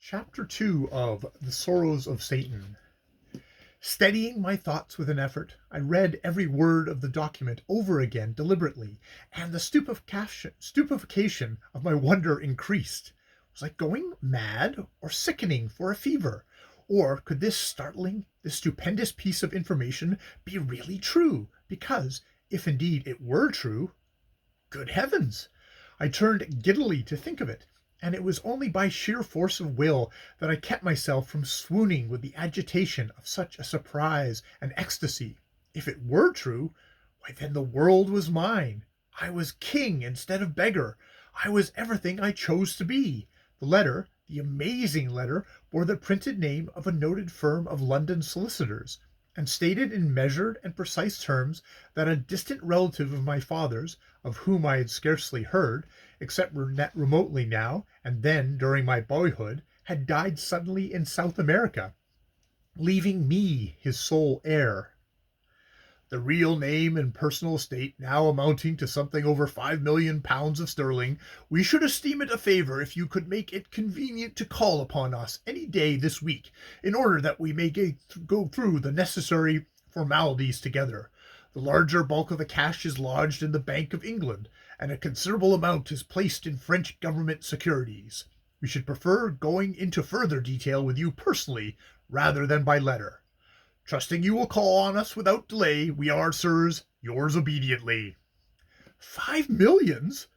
Chapter 2 of The Srrws of Satan. Steadying my thoughts with an effort, I read every word of the document over again deliberately, and the stupefaction of my wonder increased. Was I going mad or sickening for a fever? Or could this stupendous piece of information be really true? Because, if indeed it were true, good heavens! I turned giddily to think of it, and it was only by sheer force of will that I kept myself from swooning with the agitation of such a surprise and ecstasy. If it were true, why then the world was mine. I was king instead of beggar. I was everything I chose to be. The letter, the amazing letter, bore the printed name of a noted firm of London solicitors, and stated in measured and precise terms that a distant relative of my father's, of whom I had scarcely heard, except remotely now and then during my boyhood, had died suddenly in South America, leaving me his sole heir. The real name and personal estate now amounting to something over £5,000,000 of sterling, we should esteem it a favour if you could make it convenient to call upon us any day this week, in order that we may go through the necessary formalities together. The larger bulk of the cash is lodged in the Bank of England, and a considerable amount is placed in French government securities. We should prefer going into further detail with you personally rather than by letter. Trusting you will call on us without delay, we are, sirs, yours obediently. 5 millions!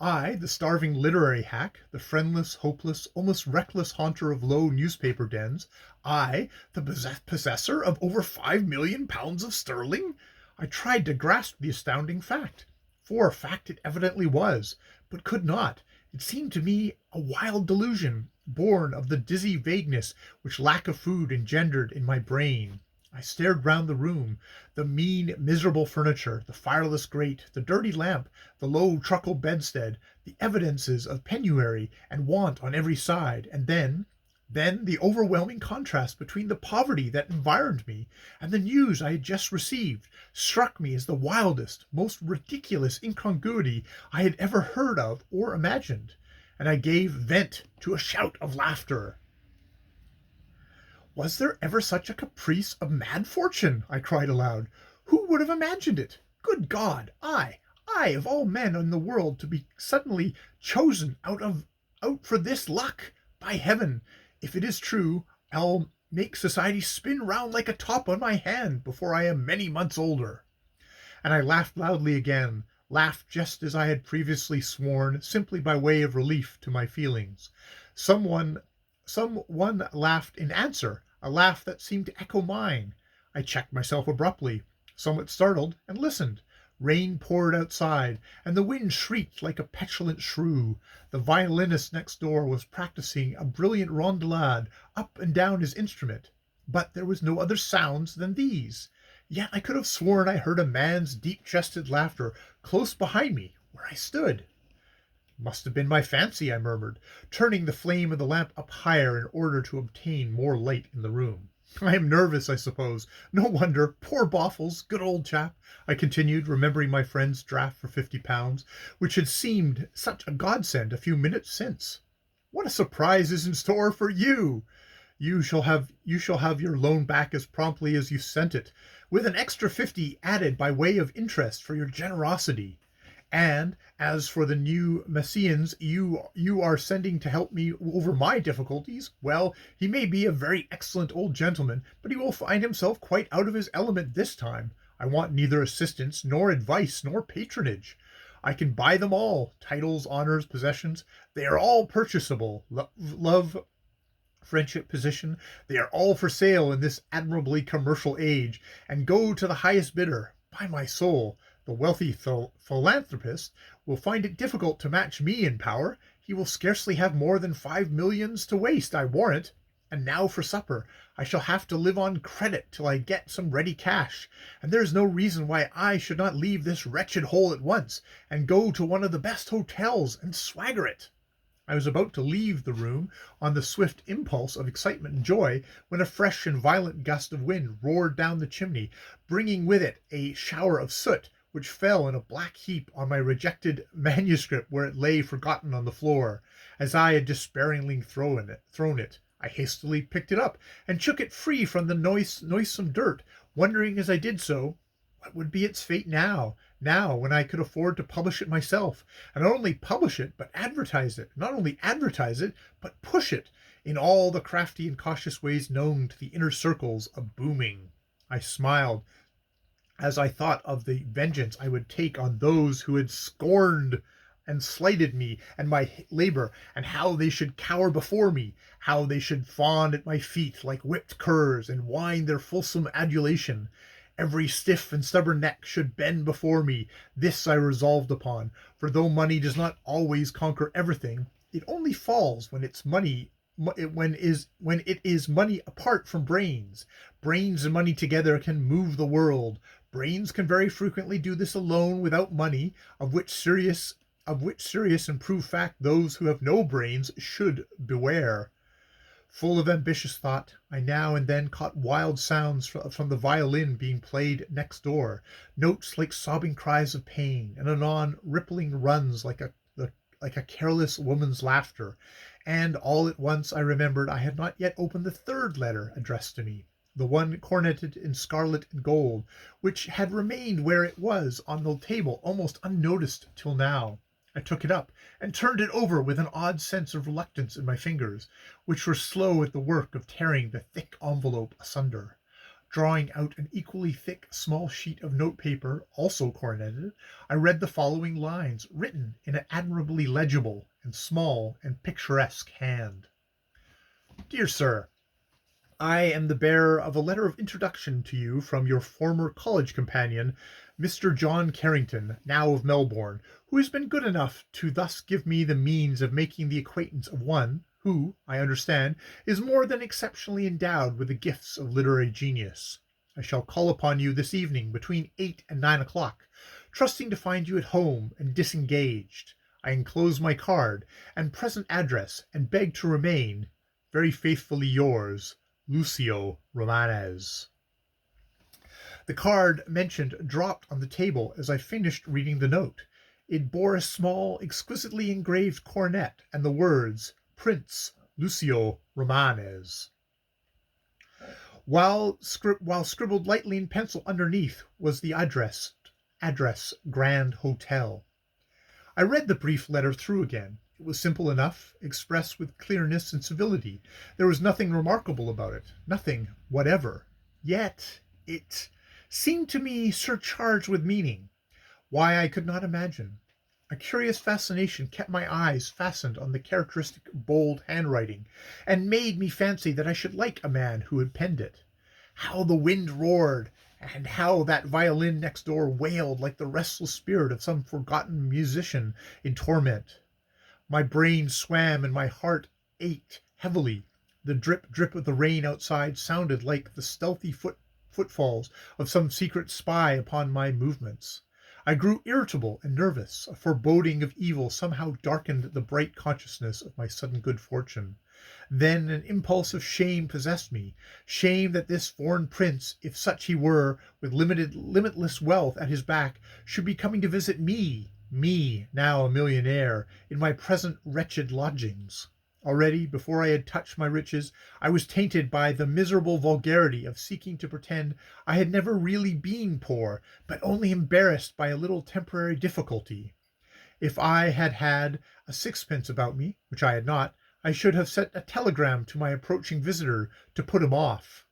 I, the starving literary hack, the friendless, hopeless, almost reckless haunter of low newspaper dens, I, the possessor of over £5,000,000 of sterling! I tried to grasp the astounding fact, for fact it evidently was, but could not. It seemed to me a wild delusion, born of the dizzy vagueness which lack of food engendered in my brain. I stared round the room, the mean, miserable furniture, the fireless grate, the dirty lamp, the low truckle bedstead, the evidences of penury and want on every side, and then the overwhelming contrast between the poverty that environed me and the news I had just received struck me as the wildest, most ridiculous incongruity I had ever heard of or imagined, and I gave vent to a shout of laughter. Was there ever such a caprice of mad fortune? I cried aloud. Who would have imagined it? Good God! I of all men in the world, to be suddenly chosen out for this luck! By heaven! If it is true, I'll make society spin round like a top on my hand before I am many months older. And I laughed loudly again, laughed just as I had previously sworn, simply by way of relief to my feelings. Some one laughed in answer, a laugh that seemed to echo mine. I checked myself abruptly, somewhat startled, and listened. Rain poured outside, and the wind shrieked like a petulant shrew. The violinist next door was practising a brilliant roundellade up and down his instrument, but there was no other sounds than these. Yet I could have sworn I heard a man's deep-chested laughter close behind me where I stood. Must have been my fancy, I murmured, turning the flame of the lamp up higher in order to obtain more light in the room. I am nervous, I suppose. No wonder. Poor Boffles, good old chap, I continued, remembering my friend's draft for £50, which had seemed such a godsend a few minutes since. What a surprise is in store for you! You shall have your loan back as promptly as you sent it, with an extra 50 added by way of interest for your generosity. And as for the new Messians you are sending to help me over my difficulties, well, he may be a very excellent old gentleman, but he will find himself quite out of his element this time. I want neither assistance, nor advice, nor patronage. I can buy them all, titles, honors, possessions. They are all purchasable. Love, friendship, position, they are all for sale in this admirably commercial age, and go to the highest bidder. By my soul, the wealthy philanthropist will find it difficult to match me in power. He will scarcely have more than 5 millions to waste, I warrant. And now for supper. I shall have to live on credit till I get some ready cash, and there is no reason why I should not leave this wretched hole at once, and go to one of the best hotels and swagger it. I was about to leave the room on the swift impulse of excitement and joy, when a fresh and violent gust of wind roared down the chimney, bringing with it a shower of soot, which fell in a black heap on my rejected manuscript where it lay forgotten on the floor. As I had despairingly thrown it, I hastily picked it up and shook it free from the noisome dirt, wondering as I did so, what would be its fate now when I could afford to publish it myself, and not only publish it, but advertise it, but push it in all the crafty and cautious ways known to the inner circles of booming. I smiled as I thought of the vengeance I would take on those who had scorned and slighted me and my labor, and how they should cower before me, how they should fawn at my feet like whipped curs, and whine their fulsome adulation. Every stiff and stubborn neck should bend before me. This I resolved upon, for though money does not always conquer everything, it only falls when it is money apart from brains. Brains and money together can move the world. Brains can very frequently do this alone without money, of which serious and proved fact those who have no brains should beware. Full of ambitious thought, I now and then caught wild sounds from the violin being played next door, notes like sobbing cries of pain, and anon rippling runs like a careless woman's laughter. And all at once I remembered I had not yet opened the third letter addressed to me, the one corneted in scarlet and gold, which had remained where it was on the table almost unnoticed till now. I took it up and turned it over with an odd sense of reluctance in my fingers, which were slow at the work of tearing the thick envelope asunder. Drawing out an equally thick small sheet of notepaper, also corneted, I read the following lines, written in an admirably legible and small and picturesque hand. Dear Sir, I am the bearer of a letter of introduction to you from your former college companion, Mr. John Carrington, now of Melbourne, who has been good enough to thus give me the means of making the acquaintance of one who, I understand, is more than exceptionally endowed with the gifts of literary genius. I shall call upon you this evening between 8 and 9 o'clock, trusting to find you at home and disengaged. I enclose my card and present address, and beg to remain, very faithfully yours, Lucio Romanes. The card mentioned dropped on the table as I finished reading the note. It bore a small, exquisitely engraved coronet and the words, Prince Lucio Romanes. While scribbled lightly in pencil underneath was the address, Grand Hotel. I read the brief letter through again. It was simple enough, expressed with clearness and civility. There was nothing remarkable about it, nothing whatever. Yet it seemed to me surcharged with meaning. Why, I could not imagine. A curious fascination kept my eyes fastened on the characteristic bold handwriting, and made me fancy that I should like a man who had penned it. How the wind roared, and how that violin next door wailed like the restless spirit of some forgotten musician in torment. My brain swam and my heart ached heavily. The drip, drip of the rain outside sounded like the stealthy footfalls of some secret spy upon my movements. I grew irritable and nervous. A foreboding of evil somehow darkened the bright consciousness of my sudden good fortune. Then an impulse of shame possessed me, shame that this foreign prince, if such he were, with limitless wealth at his back, should be coming to visit me, now a millionaire, in my present wretched lodgings. Already, before I had touched my riches, I was tainted by the miserable vulgarity of seeking to pretend I had never really been poor, but only embarrassed by a little temporary difficulty. If I had had a sixpence about me, which I had not, I should have sent a telegram to my approaching visitor to put him off.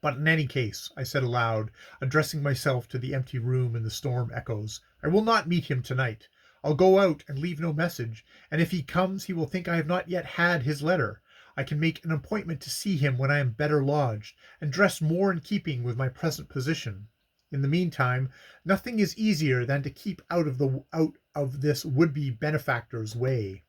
But in any case, I said aloud, addressing myself to the empty room and the storm echoes, I will not meet him tonight. I'll go out and leave no message, and if he comes he will think I have not yet had his letter. I can make an appointment to see him when I am better lodged, and dress more in keeping with my present position. In the meantime, nothing is easier than to keep out of this would-be benefactor's way.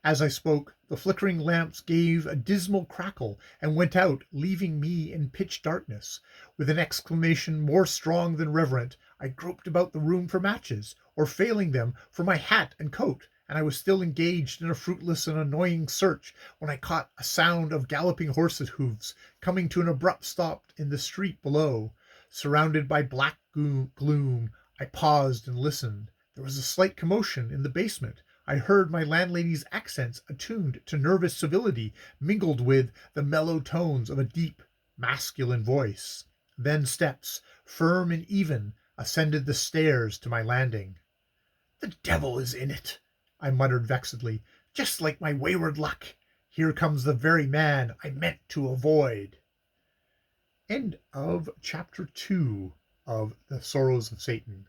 As I spoke, the flickering lamps gave a dismal crackle and went out, leaving me in pitch darkness. With an exclamation more strong than reverent, I groped about the room for matches, or failing them, for my hat and coat, and I was still engaged in a fruitless and annoying search when I caught a sound of galloping horses' hoofs coming to an abrupt stop in the street below. Surrounded by black gloom, I paused and listened. There was a slight commotion in the basement. I heard my landlady's accents attuned to nervous civility mingled with the mellow tones of a deep, masculine voice. Then steps, firm and even, ascended the stairs to my landing. "The devil is in it," I muttered vexedly. "Just like my wayward luck. Here comes the very man I meant to avoid." End of chapter 2 of The Sorrows of Satan.